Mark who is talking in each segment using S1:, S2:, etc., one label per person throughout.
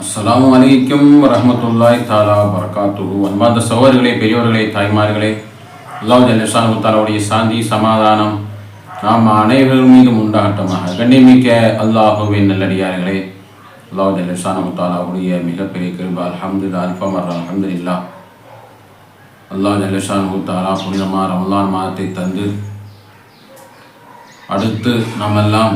S1: அஸ்ஸலாமு அலைக்கும் வரஹ்மத்துல்லாஹி தஆலா பரகாத்துஹு. அன்பார்ந்த சகோதரர்களே, பெரியோர்களே, தாய்மார்களே, அல்லாஹ் ஜல்ல ஷானஹு தஆலாவுடைய சாந்தி சமாதானம் நாம் அனைவரும் மீதும் உண்டாகட்டுமாக. கண்ணியமிக்க அல்லாஹுவின் நல்லடியார்களே, அல்லாஹ் ஜல்ல ஷானஹு தஆலாவுடைய மிகப்பெரிய கிருபை. அல்ஹம்துலில்லாஹ், அல்ஹம்துலில்லாஹ். அல்லாஹ் ஜல்ல ஷானஹு தஆலா புனிதமான ரமலான் மாதத்தை தந்து அடுத்து நாமெல்லாம்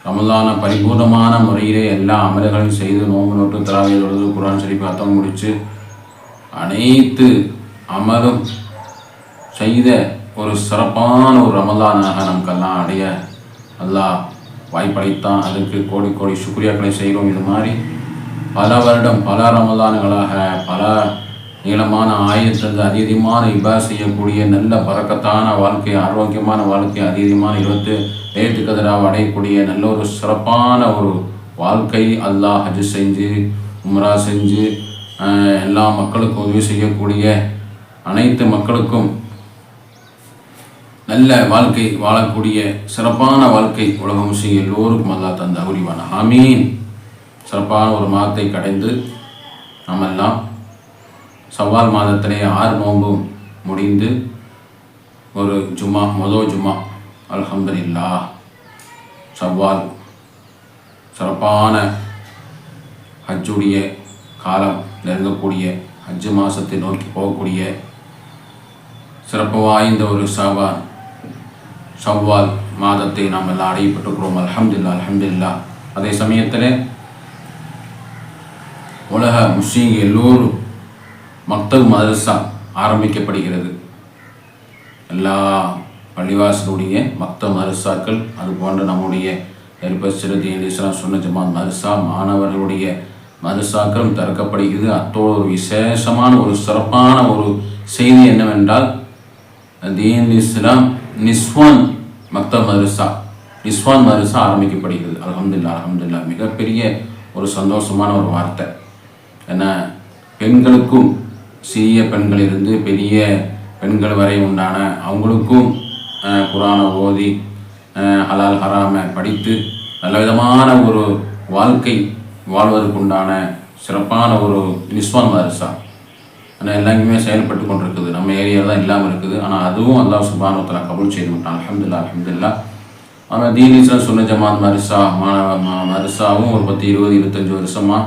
S1: ரமலான பரிபூர்ணமான முறையிலே எல்லா அமல்களையும் செய்து நோம்பு நோட்டு தராவிய தொழுது குர்ஆன் ஷரீஃப் அத்தம் முடித்து அனைத்து அமலும் செய்த ஒரு சிறப்பான ஒரு ரமலானாக நமக்கெல்லாம் அடைய அல்லாஹ் வாய்ப்பளித்தான். அதற்கு கோடி கோடி சுக்ரியாக்களை செய்கிறோம். இது மாதிரி பல வருடம் பல ரமலான்களாக பல நீளமான ஆயத்திலிருந்து அதிகமான இபாத் செய்யக்கூடிய நல்ல பரக்கத்தான வாழ்க்கை, ஆரோக்கியமான வாழ்க்கை, அதிகமான 20 லேத்துக்கு எதிராக அடையக்கூடிய நல்ல ஒரு சிறப்பான ஒரு வாழ்க்கை அல்லாஹ் ஹஜ் செஞ்சு உம்ரா செஞ்சு எல்லா மக்களுக்கும் உதவி செய்யக்கூடிய அனைத்து மக்களுக்கும் நல்ல வாழ்க்கை வாழக்கூடிய சிறப்பான வாழ்க்கை உலக முஸ்லிம் எல்லோருக்கும் அல்லாஹ் தந்த அருள்வான ஆமீன். சிறப்பான ஒரு மாதத்தை கடைந்து நாமெல்லாம் சவ்வால் மாதத்திலே 6 நோன்பு முடிந்து ஒரு ஜும்மா முதல் ஜும்மா அல்ஹம்துலில்லாஹ் சவ்வால் சிறப்பான ஹஜ்ஜுடைய காலம் நெருங்கக்கூடிய ஹஜ்ஜு மாதத்தை நோக்கி போகக்கூடிய சிறப்பு வாய்ந்த ஒரு சவ்வால் மாதத்தை நாம் எல்லாம் அடையப்பட்டிருக்கிறோம். அல்ஹம்துலில்லாஹ், அல்ஹம்துலில்லாஹ். அதே சமயத்தில் உலக முஸ்லிம் எல்லோரும் மக்தப் மதரசா ஆரம்பிக்கப்படுகிறது. எல்லா பள்ளிவாசலுடைய மக்தப் மதரசாக்கள், அது போன்ற நம்முடைய எர்பஸ்ரதி இஸ்லாம் சுன்னத் ஜமாத் மதரசா மாணவர்களுடைய மதரசாக்களும் திறக்கப்படுகிறது. அத்தோடு ஒரு விசேஷமான ஒரு சிறப்பான ஒரு செய்தி என்னவென்றால், தீன் இஸ்லாம் நிஸ்வான் மக்தப் மதரசா நிஸ்வான் மதரசா ஆரம்பிக்கப்படுகிறது. அல்ஹம்துலில்லாஹ், அல்ஹம்துலில்லாஹ். மிகப்பெரிய ஒரு சந்தோஷமான ஒரு வார்த்தை. ஏன்னா பெண்களுக்கும் சிறிய பெண்களிலிருந்து பெரிய பெண்கள் வரை உண்டான அவங்களுக்கும் குர்ஆனை ஓதி ஹலால் ஹராமை படித்து நல்ல விதமான ஒரு வாழ்க்கை வாழ்வதற்குண்டான சிறப்பான ஒரு நிஸ்வான் மதரசா ஆனால் எல்லாருமே செயல்பட்டு கொண்டிருக்குது. நம்ம ஏரியாவில் தான் இல்லாமல் இருக்குது. ஆனால் அதுவும் அல்லாஹ் சுப்ஹானஹு வ தஆலா கபூல் செய்து விட்டான். அல்ஹம்துலில்லாஹ், அல்ஹம்துலில்லாஹ். ஆனால் தீன் இஸ்லாம் சுன்னத் ஜமாத் மதரசாவும் ஒரு 10, 20, 25 வருஷமாக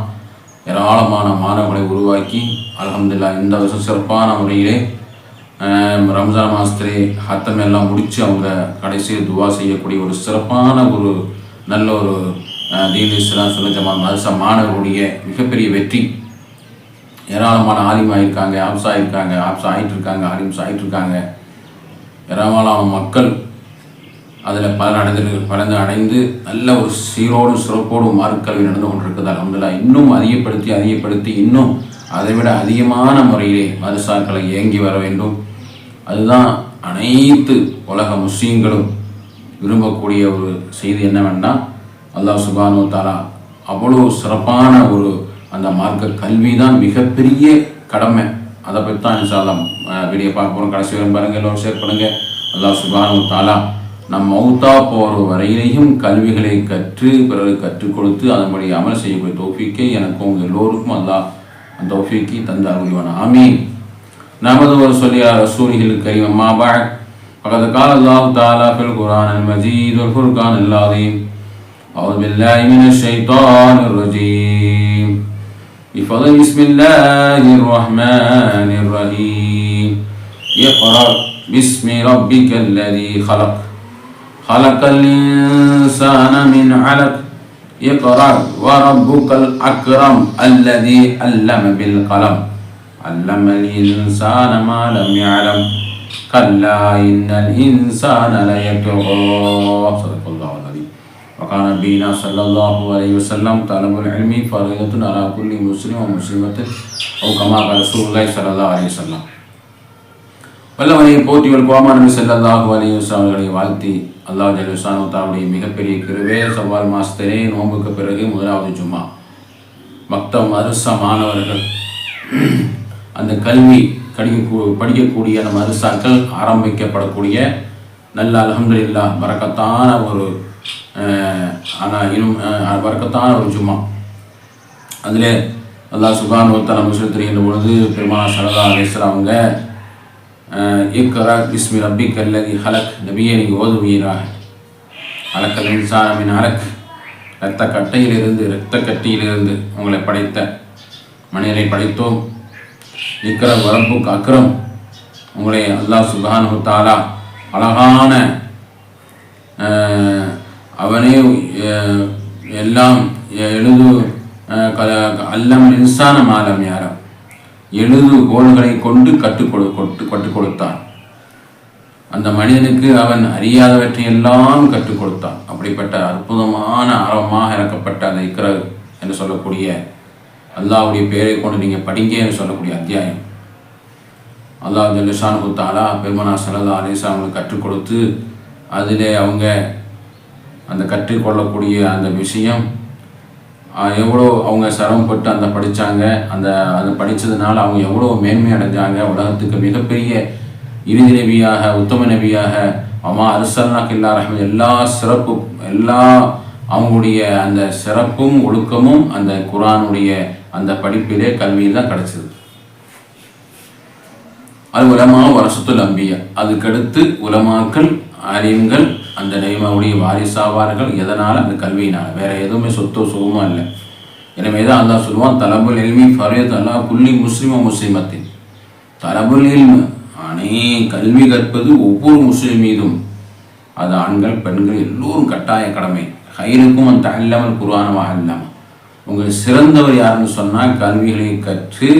S1: ஏராளமான மாணவர்களை உருவாக்கி அல்ஹம்துலில்லாஹ் இந்த வருஷம் சிறப்பான முறையிலே ரம்ஜான் மாதத்திலே ஹத்தம் எல்லாம் முடித்து அவங்க கடைசியில் துவா செய்யக்கூடிய ஒரு சிறப்பான ஒரு நல்ல ஒரு தீன் இஸ்லாம் சுன்னத் ஜமாத் மதரசா மாணவர்களுடைய மிகப்பெரிய வெற்றி. ஏராளமான ஆலிம் ஆகியிருக்காங்க, ஆப்ஸா ஆகியிருக்காங்க, ஆப்ஸா ஆகிட்டு இருக்காங்க, ஆலிம்ஸ் ஆகிட்டு இருக்காங்க. ஏராளமான மக்கள் அதில் பலந்து அடைந்து நல்ல ஒரு சீரோடும் சிறப்போடும் மார்க்கல்வி நடந்து கொண்டிருக்குது. அல்ஹம்துலில்லாஹ். இன்னும் அதிகப்படுத்தி இன்னும் அதை விட அதிகமான முறையிலே மதரசாக்களை இயங்கி வர வேண்டும். அதுதான் அனைத்து உலக முஸ்லீம்களும் விரும்பக்கூடிய ஒரு செய்தி. என்னவென்றால், அல்லாஹ் சுப்ஹானஹு வ தஆலா அவ்வளோ சிறப்பான ஒரு அந்த மார்க்க கல்வி தான் மிகப்பெரிய கடமை. அதை பற்றி தான் இன்ஷா அல்லாஹ் வீடியோ பார்க்க போகிறோம். கடைசி வரை பாருங்கள், எல்லோரும் ஷேர் பண்ணுங்கள். அல்லாஹ் சுப்ஹானஹு வ தஆலா நம் மௌத்தா போகிற வரையிலையும் கல்விகளை கற்று பிறகு கற்றுக் கொடுத்து அதன்படி அமல் செய்யக்கூடிய தௌஃபீக்கை எனக்கும் எல்லோருக்கும் அல்லாஹ் அந்த தௌஃபீக்கை தந்த அருள்வான ஆமீன். நமது ஒரு சொல்லியா ரசூலில் கரீம் அம்மா பஅத் ஃபகத் கால அல்லாஹ் தஆலா ஃபில் குர்ஆனில் மஜீத் வல் ஃபுர்கானில் அஸீம் அஊது பில்லாஹி மினஷ் ஷைத்தானிர் ரஜீம் பிஃضل பிஸ்மில்லாஹிர் ரஹ்மானிர் ரஹீம் இக்ரா பிஸ்மி ரப்பிக்கல் லதீ خلق الإنسان من علق اقرأ وربك الأكرم الذي علم بالقلم علم الإنسان ما لم يعلم كلا إن الإنسان ليطغى صدق الله العظيم. وقال نبينا صلى الله عليه وسلم طلب العلم فريضة على كل مسلم ومسلمة أو كما قال رسول الله صلى الله عليه وسلم. வல்லவனை போற்றிவள் கோமா நபி ஸல்லல்லாஹு அலைஹி வஸல்லம் அவர்களை வாழ்த்தி அல்லாஹ் ஜல்ல ஷானஹு தஆலாவுடைய மிகப்பெரிய கிருபை. சவ்வால் மாதத்திலே நோன்புக்கு பிறகு முதலாவது ஜும்மா மக்தப் மதரசா மாணவர்கள் அந்த கல்வி படிக்கக்கூடிய அந்த மதரசாக்கள் ஆரம்பிக்கப்படக்கூடிய நல்ல அல்ஹம்துலில்லாஹ் பரக்கத்தான ஒரு ஆனால் இன்னும் பரக்கத்தான ஒரு ஜும்மா. அதில் அல்லாஹ் சுப்ஹானஹு வ தஆலா விஷயம் தெரிகின்ற பொழுது பெருமானார் ஸல்லல்லாஹு அலைஹி வஸல்லம் அவங்க இக்ரா பிஸ்மி ரப்பிக்கல் லதீ ஹலக் நபியை நீங்கள் ஓதுவீராக. அலக்கல் இன்சான மின் அலக், இரத்த கட்டியிலிருந்து உங்களை படைத்த மனிதரை படைத்தோம். இக்ரா வரப்புக்கு அக்ரம், உங்களை அல்லாஹ் சுப்ஹானஹு வ தஆலா அழகான அவனே எல்லாம் எழுது அல்லம் இன்சான மாலம் யாரம், எழுதுகோள்களை கொண்டு கற்றுக் கொடுத்தான். அந்த மனிதனுக்கு அவன் அறியாதவற்றை எல்லாம் கற்றுக் கொடுத்தான். அப்படிப்பட்ட அற்புதமான ஆரம்பமாக இறக்கப்பட்ட அந்த இக்ரா என்று சொல்லக்கூடிய அல்லாஹ்வுடைய பெயரை கொண்டு நீங்கள் படிங்க என்று சொல்லக்கூடிய அத்தியாயம் அல்லாஹ் ஜல்ல ஷானுஹு தஆலா பெருமானார் ஸல்லல்லாஹு அலைஹி வஸல்லம் அவங்களுக்கு கற்றுக் கொடுத்து அதிலே அவங்க அந்த கற்றுக்கொள்ளக்கூடிய அந்த விஷயம் எவ்வளோ அவங்க சிரமப்பட்டு அந்த படித்தாங்க, அதை படித்ததுனால அவங்க எவ்வளோ மேன்மை அடைஞ்சாங்க. உலகத்துக்கு மிகப்பெரிய இறுதி நபியாக, உத்தம நபியாக, அம்மா அர்சல்னாக இல்லா ரஹ்மத், எல்லா அவங்களுடைய அந்த சிறப்பும் ஒழுக்கமும் அந்த குர்ஆனுடைய அந்த படிப்பிலே கல்வியில் தான் கிடச்சிது. அது உலமா வரசத்துல் அம்பியா, அதுக்கடுத்து உலமாக்கள் ஆலிம்கள் அந்த நபிமாவுடைய வாரிசாவார்கள். எதனால்? அந்த கல்வியினால். வேற எதுவுமே சொத்தோ சுகமோ இல்லை. எனவே தான் அல்லாஹ் சொல்லுவான், தலபுல் இல்மி ஃபரீத் அலா குல்லி முஸ்லிம் முஸ்லிமத்தின். தலபுல் இல்ம், கல்வி கற்பது ஒவ்வொரு முஸ்லிம் மீதும், அது ஆண்கள் பெண்கள் எல்லோரும் கட்டாய கடமை. ஹைருக்கும் அந்த அல்லமல் குர்ஆனமாக அல்லாம, உங்களுக்கு சிறந்தவர் யாருன்னு சொன்னால் கல்விகளை கற்று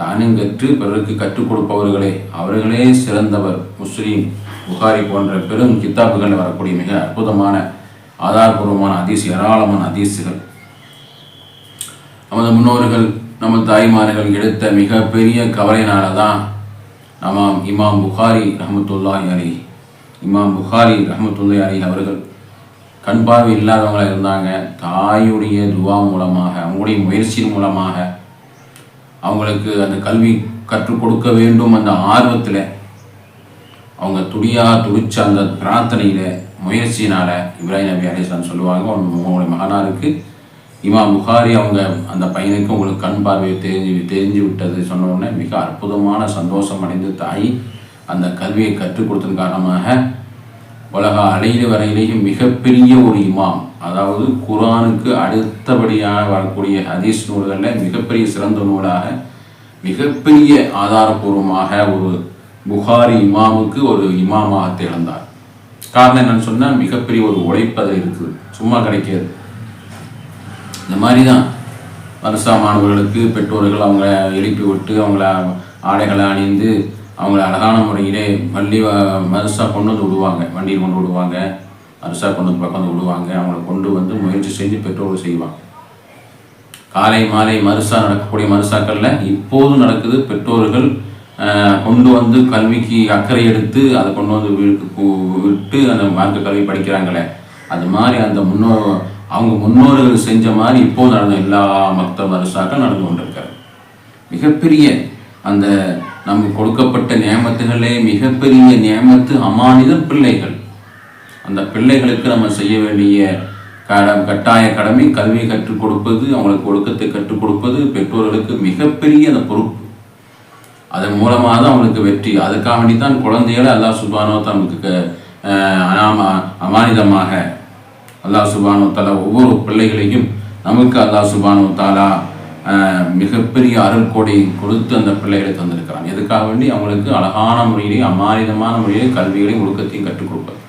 S1: தானும் கற்று பிறருக்கு கற்றுக் கொடுப்பவர்களே, அவர்களே சிறந்தவர். முஸ்லீம், புகாரி போன்ற பெரும் கித்தாப்புகளில் வரக்கூடிய மிக அற்புதமான ஆதாரபூர்வமான ஹதீஸ், ஏராளமான ஹதீஸுகள் நமது முன்னோர்கள் நமது தாய்மார்கள் எடுத்த மிகப்பெரிய கவலையினால தான் இமாம் புகாரி ரஹ்மத்துல்லாஹி அலைஹி அவர்கள் கண் பார்வை இல்லாதவங்களாக இருந்தாங்க. தாயுடைய துவா மூலமாக, அவங்களுடைய முயற்சியின் மூலமாக அவங்களுக்கு அந்த கல்வி கற்றுக் கொடுக்க வேண்டும் அந்த ஆர்வத்தில் அவங்க துடிச்ச அந்த பிரார்த்தனையில் முயற்சியினால் இப்ராஹிம் நபி அலைஹிஸ்ஸலாம் சொல்லுவாங்க, உங்களுடைய மகனாருக்கு இமாம் புகாரி அவங்க அந்த பையனுக்கு உங்களுக்கு கண் பார்வை தெரிஞ்சு விட்டது சொன்ன உடனே மிக அற்புதமான சந்தோஷம் அடைந்து தாய் அந்த கல்வியை கற்றுக் கொடுத்ததன் காரணமாக உலக வரையிலேயும் மிகப்பெரிய ஒரு இமாம், அதாவது குர்ஆனுக்கு அடுத்தபடியாக வரக்கூடிய ஹதீஸ் நூல்களில் மிகப்பெரிய சிறந்த நூலாக, மிகப்பெரிய ஆதாரபூர்வமாக ஒரு புகாரி இமாமுக்கு ஒரு இமாமாக திகழ்ந்தார். காரணம் என்னன்னு சொன்னால் மிகப்பெரிய ஒரு உழைப்பு அதில் இருக்குது, சும்மா கிடைக்காது. இந்த மாதிரி தான் மதரசா மாணவர்களுக்கு பெற்றோர்கள் அவங்கள எழுப்பி விட்டு அவங்கள ஆடைகளை அணிந்து அவங்கள அழகான முறையிலே மதரசா கொண்டு வந்து விடுவாங்க, வண்டியில் கொண்டு விடுவாங்க, மதரசா கொண்டு வந்து பக்கம் வந்து விடுவாங்க. அவங்கள கொண்டு வந்து முயற்சி செஞ்சு பெற்றோர்கள் செய்வாங்க. காலை மாலை மதரசா நடக்கக்கூடிய மதரசாக்களில் இப்போதும் நடக்குது. பெற்றோர்கள் கொண்டு வந்து கல்விக்கு அக்கறை எடுத்து அதை கொண்டு வந்து விட்டு அந்த மார்க்க கல்வி படிக்கிறாங்களே, அது மாதிரி அந்த அவங்க முன்னோர்கள் செஞ்ச மாதிரி இப்போது நடந்த எல்லா மக்தப் மதரசாக்கள் நடந்து கொண்டிருக்கிறார். மிகப்பெரிய அந்த நமக்கு கொடுக்கப்பட்ட நியமத்துகளே மிகப்பெரிய நியமத்து அமானித பிள்ளைகள். அந்த பிள்ளைகளுக்கு நம்ம செய்ய வேண்டிய கட்டாய கடமை கல்வி கற்றுக் கொடுப்பது, அவங்களுக்கு ஒழுக்கத்தை கற்றுக் கொடுப்பது பெற்றோர்களுக்கு மிகப்பெரிய அந்த பொறுப்பு. அதன் மூலமாக தான் அவங்களுக்கு வெற்றி. அதுக்காக வேண்டி தான் குழந்தைகளை அல்லாஹ் சுப்ஹானஹு வ தஆலா நமக்கு அமானிதமாக அல்லாஹ் சுப்ஹானஹு வ தஆலா ஒவ்வொரு பிள்ளைகளையும் நமக்கு அல்லாஹ் சுப்ஹானஹு வ தஆலா மிகப்பெரிய அருள்கொடை கொடுத்து அந்த பிள்ளைகளை தந்திருக்கிறான். எதுக்காக வேண்டி அவங்களுக்கு அழகான முறையிலே அமானிதமான முறையிலே கல்விகளையும் ஒழுக்கத்தையும் கற்றுக் கொடுப்பார்.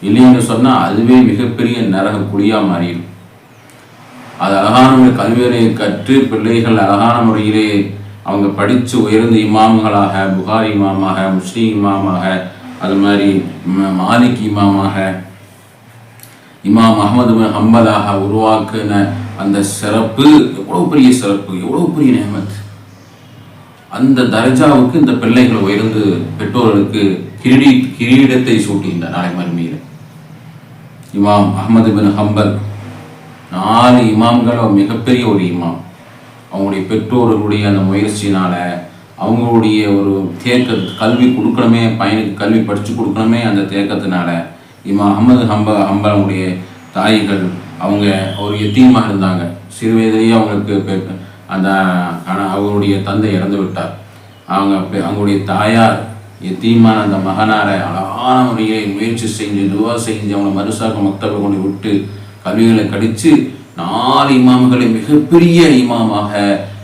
S1: இல்லைன்னு சொன்னால் அதுவே மிகப்பெரிய நரக குழியாக மாறிடும். அது அழகான முறையில் கல்வியை கற்று பிள்ளைகள் அழகான முறையிலே அவங்க படித்து உயர்ந்த இமாம்களாக, புகாரி இமாமாக, முஸ்லிம் இமாமாக, அது மாதிரி மாலிக் இமாமாக, இமாம் அஹ்மது பின் ஹம்பலாக உருவாக்குன அந்த சிறப்பு எவ்வளோ பெரிய சிறப்பு, எவ்வளோ பெரிய நியமத். அந்த தர்ஜாவுக்கு இந்த பிள்ளைகள் உயர்ந்து பெற்றோர்களுக்கு கிரீடத்தை சூட்டுகின்ற நாளை மறுமையில். இமாம் அஹ்மது பின் ஹம்பல் 4 இமாம்கள் மிகப்பெரிய ஒரு இமாம். அவங்களுடைய பெற்றோர்களுடைய அந்த முயற்சியினால் அவங்களுடைய ஒரு கல்வி கொடுக்கணுமே, பையனுக்கு கல்வி படித்து கொடுக்கணுமே, அந்த தேக்கத்தினால இமாம் அஹ்மது ஹம்பலுடைய தாய்கள் அவங்க ஒரு எத்தீமாக இருந்தாங்க. சிறு வயதிலேயே அவங்களுக்கு அந்த அவங்களுடைய தந்தை இறந்து விட்டார். அவங்களுடைய தாயார் எத்தீமான அந்த மகனாரை அழகான முறையை முயற்சி செஞ்சு துவா செஞ்சு அவங்களை மருசாக்க மக்தபை கொண்டு விட்டு கல்விகளை கடித்து 4 இமாம்களை மிகப்பெரிய இமாமாக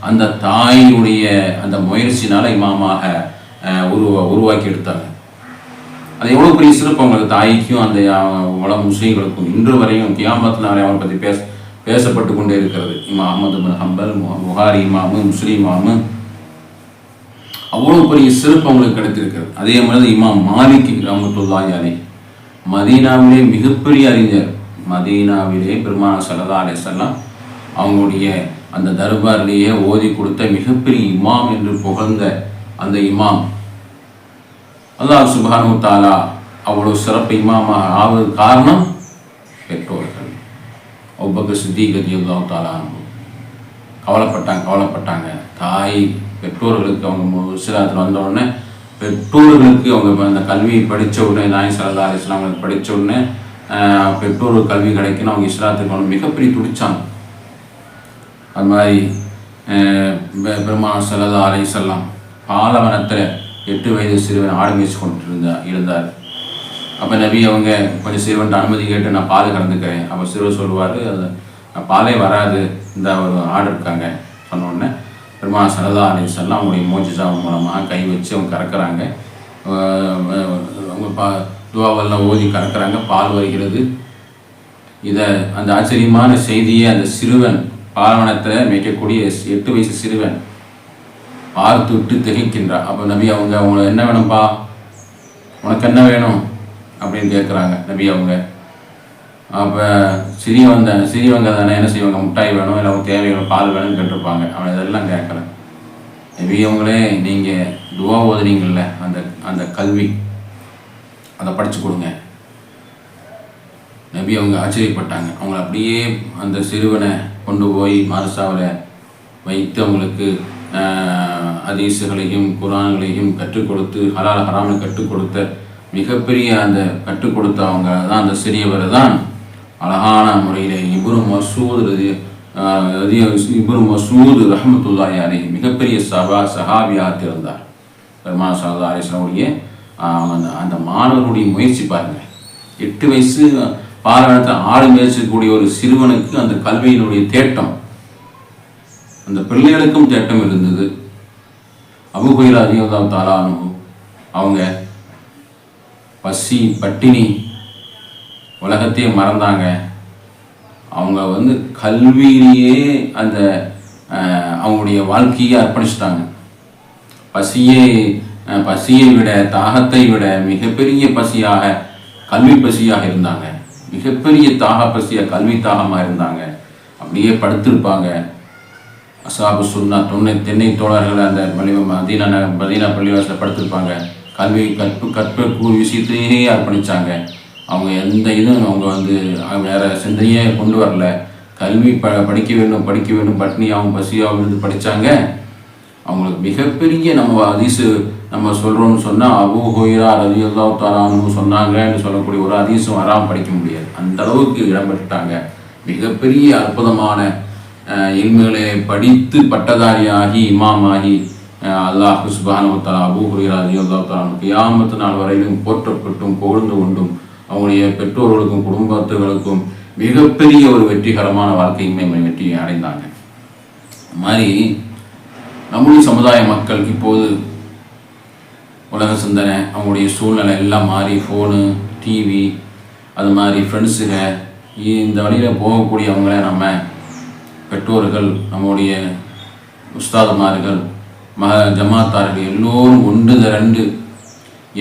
S1: அந்த தாயுடைய அந்த முயற்சினால இமாமாக உருவாக்கி எடுத்தாங்க. அது எவ்வளோ பெரிய சிறப்பு அவங்களுக்கு தாய்க்கும் அந்த உலக முஸ்லீம்களுக்கும் இன்று வரையும் கியாமத் நாளை அவரை பற்றி பேசப்பட்டு கொண்டே இருக்கிறது. இமாம் அஹ்மது பின் ஹம்பல், புகாரி இமாமு, முஸ்லிம் இமாமு, அவ்வளோ பெரிய சிறப்பு அவங்களுக்கு கிடைத்திருக்கிறது. அதே மாதிரி இமாம் மாலிக் ரஹ்மத்துல்லாஹி அலைஹி மதீனாவிலே மிகப்பெரிய அறிஞர். மதீனாவிலே பெருமானார் ஸல்லல்லாஹு அலைஹி வஸல்லம் அவங்களுடைய அந்த தர்பாரிலேயே ஓதி கொடுத்த மிகப்பெரிய இமாம் என்று புகழ்ந்த அந்த இமாம் அல்லாஹ் சுப்ஹானஹு வ தஆலா அவ்வளோ சிறப்பு இமாமாக ஆவது காரணம் பெற்றோர்கள். அபூபக்கர் சித்தீக் ரலியல்லாஹு தஆலா கவலைப்பட்டாங்க. தாய் பெற்றோர்களுக்கு அவங்க இஸ்லாத்தில் வந்த உடனே பெற்றோர்களுக்கு அவங்க அந்த கல்வியை படித்த உடனே நாயகம் ஸல்லல்லாஹு அலைஹி வஸல்லம் படித்த உடனே பெற்றோர்கள் கல்வி கிடைக்கணும் அவங்க இஸ்லாத்துக்கு அவங்க மிகப்பெரிய துடிச்சாங்க. அது மாதிரி பெருமானார் ஸல்லல்லாஹு அலைஹி வஸல்லம் பாலவனத்தில் 8 வயது சிறுவன் ஆடு மேய்ச்சி கொண்டு இருந்தார். அப்போ நபி அவங்க கொஞ்சம் சிறுவன்ட்டு அனுமதி கேட்டு நான் பால் கறந்துக்கிறேன். அப்போ சிறுவர் சொல்லுவார், அது பாலே வராது, இந்த ஒரு ஆடு இருக்காங்க சொன்ன உடனே பெருமானார் ஸல்லல்லாஹு அலைஹி வஸல்லம் அவங்களுடைய மோஜிஸா மூலமாக கை வச்சு அவங்க கறக்கிறாங்க. அவங்க துவாவெல்லாம் ஓதி கறக்கிறாங்க, பால் வருகிறது. இதை அந்த ஆச்சரியமான செய்தியை அந்த சிறுவன் பாலவனத்தில் மேய்க்கக்கூடிய 8 வயசு சிறுவன் பார்த்து விட்டு திகைக்கின்றார். அப்போ நபி அவங்க என்ன வேணும்ப்பா, உனக்கு என்ன வேணும் அப்படின்னு கேட்குறாங்க நபி அவங்க. அப்போ சிறியவங்க தானே என்ன செய்வாங்க, முட்டாய் வேணும், இல்லை அவங்க தேவையான பால் வேணும்னு கேட்டிருப்பாங்க. அவன் இதெல்லாம் கேட்கல. நபி அவங்களே நீங்கள் துவா ஓதுனீங்கள்ல அந்த கல்வி அதை படித்து கொடுங்க. நபி அவங்க ஆச்சரியப்பட்டாங்க. அவங்கள அப்படியே அந்த சிறுவனை கொண்டு போய் மதரசாவில் வைத்து அவங்களுக்கு ஹதீஸுகளையும் குர்ஆன்களையும் கற்றுக் கொடுத்து ஹலால் ஹராமை கற்றுக் கொடுத்த மிகப்பெரிய அந்த கற்றுக் கொடுத்தவங்க தான் அந்த சிறியவர் தான் அழகான முறையில் இப்னு மஸ்ஊத் ரஹ்மத்துல்லாஹி அலைஹி மிகப்பெரிய சஹாபியாக இருந்தார். பெருமானார் ஸல்லல்லாஹு அலைஹி வஸல்லம் அந்த மாணவர்களுடைய முயற்சி பாருங்கள். 8 வயசு பாலவனத்தில் ஆடு மேய்ச்சக்கூடிய ஒரு சிறுவனுக்கு அந்த கல்வியினுடைய தேட்டம், அந்த பிள்ளைகளுக்கும் தேட்டம் இருந்தது. அபூ ஹுரைரா ரலியல்லாஹு தஆலா அன்ஹு அவங்க பசி பட்டினி உலகத்தையே மறந்தாங்க. அவங்க கல்வியிலேயே அந்த அவங்களுடைய வாழ்க்கையை அர்ப்பணிச்சிட்டாங்க. பசியை விட தாகத்தை விட மிகப்பெரிய பசியாக கல்வி பசியாக இருந்தாங்க. மிகப்பெரிய பசியாக கல்வி தாகமாக இருந்தாங்க. அப்படியே படுத்திருப்பாங்க. அஸ்ஹாபு சுன்னா தென்னை தோழர்கள் அந்த மதீனா பள்ளிவாசலில் படுத்திருப்பாங்க. கல்வி கற்பு விஷயத்தையே அர்ப்பணித்தாங்க. அவங்க எந்த இதுவும் அவங்க வேறு சிந்தனையே கொண்டு வரல. கல்வி படிக்க வேண்டும் பட்னியாகவும் பசியாகவும் இருந்து படித்தாங்க. அவங்களுக்கு மிகப்பெரிய நம்ம சொல்கிறோம்னு சொன்னால் அபூ ஹுரைரா ரலியல்லாஹு தஆலா அன்ஹு சொன்னாங்கன்னு சொல்லக்கூடிய ஒரு ஹதீஸும் வராமல் படிக்க முடியாது. அந்த அளவுக்கு இடம்பெற்றாங்க. மிகப்பெரிய அற்புதமான இல்முகளை படித்து பட்டதாரியாகி இமாமாகி அல்லாஹ் சுப்ஹானஹு வ தஆலா அபூ ஹுரைரா ரலியல்லாஹு தஆலா கியாமத் நாள் வரையிலும் போற்றப்பட்டும் புகழ்ந்து கொண்டும் அவங்களுடைய பெற்றோர்களுக்கும் குடும்பத்துகளுக்கும் மிகப்பெரிய ஒரு வெற்றிகரமான வெற்றியை அடைந்தாங்க. மாதிரி நம்முடைய சமுதாய மக்கள் இப்போது உலக சிந்தனை அவங்களுடைய சூழ்நிலை எல்லாம் மாறி ஃபோனு டிவி அது மாதிரி ஃப்ரெண்ட்ஸுங்க இந்த வழியில் போகக்கூடியவங்கள நம்ம பெற்றோர்கள் நம்முடைய உஸ்தாதுமார்கள் ஜமாத்தார்கள் எல்லோரும் ஒன்று திரண்டு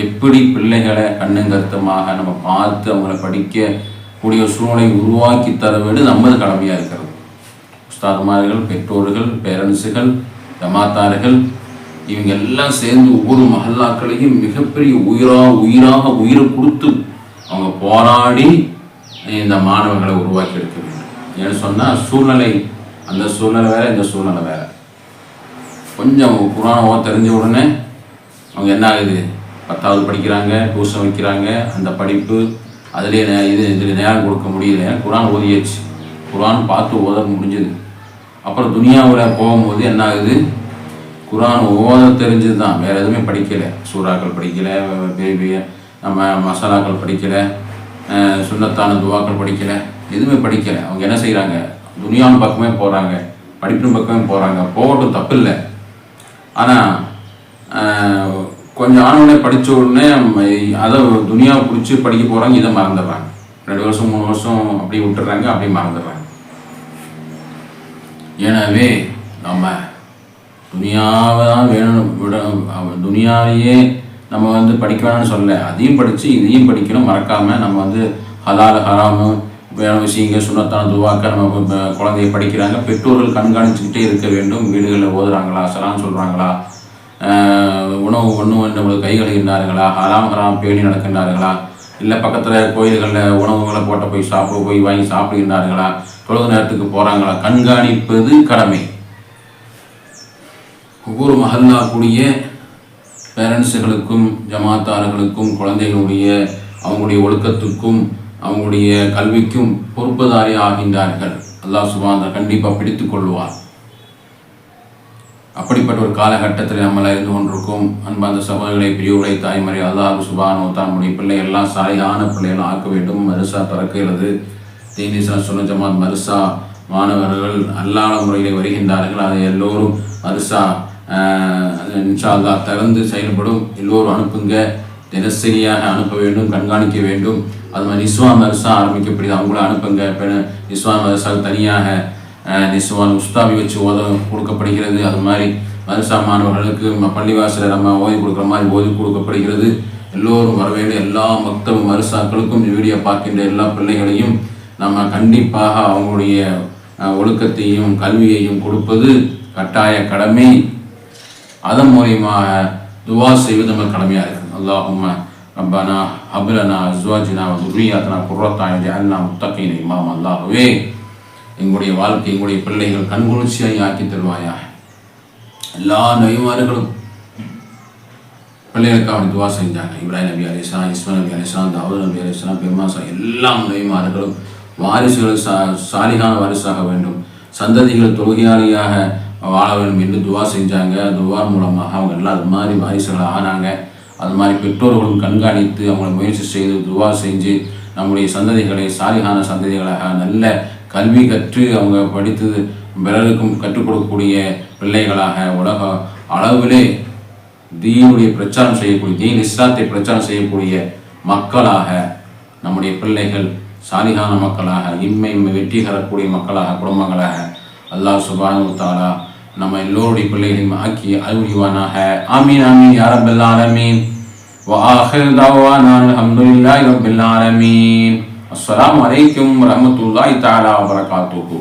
S1: எப்படி பிள்ளைகளை கண்ணுங்கருத்தமாக நம்ம பார்த்து அவங்கள படிக்கக்கூடிய சூழ்நிலை உருவாக்கி தர வேண்டும் நமது கடமையாக இருக்கிறது. உஸ்தாதுமார்கள், பெற்றோர்கள், பேரண்ட்ஸுகள், ஜமாத்தார்கள் இவங்க எல்லாம் சேர்ந்து ஒவ்வொரு மஹல்லாக்களையும் மிகப்பெரிய உயிரை கொடுத்து அவங்க போராடி இந்த மாணவர்களை உருவாக்கி எடுக்க வேண்டும். ஏன்னு சொன்னால் அந்த சூழ்நிலை வேறு, இந்த சூழ்நிலை வேறு. கொஞ்சம் குர்ஆனை தெரிஞ்ச உடனே அவங்க என்ன ஆகுது, 10வது படிக்கிறாங்க, டியூஷன் வைக்கிறாங்க. அந்த படிப்பு அதிலே இதில் நேரம் கொடுக்க முடியல. குர்ஆன் ஓதியாச்சு, குர்ஆன் பார்த்து ஓத முடிஞ்சது. அப்புறம் துனியாவில் போகும்போது என்ன ஆகுது, குரான் ஓத தெரிஞ்சது தான், வேறு எதுவுமே படிக்கலை. சூறாக்கள் படிக்கலை, பெரிய நம்ம மசாலாக்கள் படிக்கலை, சுன்னத்தான துவாக்கள் படிக்கலை, எதுவுமே படிக்கலை. அவங்க என்ன செய்கிறாங்க, துனியாவின் பக்கமே போகிறாங்க, படிப்பின் பக்கமே போகிறாங்க. போகட்டும், தப்பு இல்லை. ஆனால் கொஞ்சம் ஆனவுடனே படித்த உடனே அதை துனியாவை பிடிச்சி படிக்க போகிறாங்க, இதை மறந்துடுறாங்க. 2 வருஷம் 3 வருஷம் அப்படி விட்டுறாங்க, அப்படி மறந்துடுறாங்க. எனவே நம்ம துனியாவை தான் வேணும் விட, துனியாவையே நம்ம படிக்க வேணும்னு சொல்ல, அதையும் படித்து இதையும் படிக்கணும். மறக்காமல் நம்ம ஹலால் ஹராமு வேணும் விஷயங்கள் சுன்னத்தான துவாக்க நம்ம குழந்தைய படிக்கிறாங்க. பெற்றோர்கள் கண்காணிச்சுக்கிட்டே இருக்க வேண்டும். வீடுகளில் ஓதுறாங்களா, சலான்னு சொல்கிறாங்களா, உணவு நம்மளுக்கு கை கழுகின்றார்களா, ஹராம் பேணி நடக்கின்றார்களா, இல்லை பக்கத்தில் கோயில்களில் உணவுகளை போட்ட போய் வாங்கி சாப்பிடுகின்றார்களா, தொழுது நேரத்துக்கு போகிறாங்களா, கண்காணிப்பது கடமை. ஒவ்வொரு மஹல்லா கூடிய பேரண்ட்ஸுகளுக்கும் ஜமாத்தார்களுக்கும் குழந்தைகளுடைய அவங்களுடைய ஒழுக்கத்துக்கும் அவங்களுடைய கல்விக்கும் பொறுப்புதாரி ஆகின்றார்கள். அல்லாஹ் சுப்ஹானஹு கண்டிப்பாக பிடித்து கொள்வார். அப்படிப்பட்ட ஒரு காலகட்டத்தில் நம்மளை இருந்து கொண்டிருக்கும் அன்பார்ந்த சகோதரர்களை, பிரிவுகளை, தாய்மறை, அல்லாஹ் சுப்ஹானஹு நம்முடைய பிள்ளைகள்லாம் சாலிஹான பிள்ளைகளாக ஆக்க வேண்டும். மதரசா திறக்கிறது. தீன் இஸ்லாம் சுன்னத் ஜமாத் மதரசா மாணவர்கள் அல்லாத முறையில் வருகின்றார்கள். அதை எல்லோரும் மதரசா இன்ஷா அல்லாஹ் திறந்து செயல்படும். எல்லோரும் அனுப்புங்க. தினசரியாக அனுப்ப வேண்டும், கண்காணிக்க வேண்டும். அது மாதிரி நிஸ்வான் மதரசா ஆரம்பிக்கப்படுது, அவங்கள அனுப்புங்க. நிஸ்வான் மதரசாவுக்கு தனியாக நிஸ்வான் உஸ்தாபி வச்சு கொடுக்கப்படுகிறது. அது மாதிரி மதரசா மாணவர்களுக்கு பள்ளிவாசலை நம்ம ஓதி கொடுக்குற மாதிரி ஓதி கொடுக்கப்படுகிறது. எல்லோரும் வர வேண்டும். எல்லா மக்தப மதரசாக்களுக்கும் வீடியோ பார்க்கின்ற எல்லா பிள்ளைகளையும் நம்ம கண்டிப்பாக அவங்களுடைய ஒழுக்கத்தையும் கல்வியையும் கொடுப்பது கட்டாய கடமை. அதன் மூலியமாக துவா செய்வது நம்ம கடமையாக இருக்குது. அல்லாஹும்ம ரப்பனா ஹப்லனா அஸ்வாஜினா துர்ரியாத்தனா குர்ரத்தா ஜஅல்னா முத்தகீன இமாம். அல்லாஹ்வே எங்களுடைய வாழ்க்கை, எங்களுடைய பிள்ளைகள் கண்குளிர்ச்சியாய் ஆக்கி தருவாயா. எல்லா நபிமார்களும் பிள்ளைகளுக்காக துவா செஞ்சாங்க. இப்ராஹிம் நபி அலைஹிஸ்ஸலாம், இஸ்மாயில் நபி அலைஹிஸ்ஸலாம், தாவூத் நபி அலைஹிஸ்ஸலாம், பெருமாசா எல்லா நபிமார்களும் வாரிசுகள் சாலிகான வாரிசாக வேண்டும், சந்ததிகள் தொழுகையாளியாக வாழ வேண்டும் என்று துவா செஞ்சாங்க. துவா மூலமாக அவங்க எல்லாம் அது மாதிரி வாரிசுகள் ஆனாங்க. அது மாதிரி பெற்றோர்களும் கண்காணித்து அவங்களை முயற்சி செய்து துவா செஞ்சு நம்முடைய சந்ததிகளை சாலிகான சந்ததிகளாக நல்ல கல்வி கற்று அவங்க படித்து பிறருக்கும் கற்றுக் கொடுக்கக்கூடிய பிள்ளைகளாக உலக அளவிலே தீனுடைய பிரச்சாரம் செய்யக்கூடிய, தீன் இஸ்லாத்தை பிரச்சாரம் செய்யக்கூடிய மக்களாக நம்முடைய பிள்ளைகள் சாலிகான மக்களாக இம்மை வெற்றி தரக்கூடிய மக்களாக குடும்பங்களாக அல்லாஹ் சுப்ஹானஹு வ தஆலா நம்ம எல்லோருடைய பிள்ளைகளையும் ஆக்கி அருள்வானாக. ஆமீன் ஆமீன் யா ரப்பல் ஆலமீன். வ ஆகிரு தஅவானா அல்ஹம்துலில்லாஹி ரப்பில் ஆலமீன். அஸ்ஸலாமு அலைக்கும் வ ரஹ்மத்துல்லாஹி தஆலா வ பரகாத்துஹு.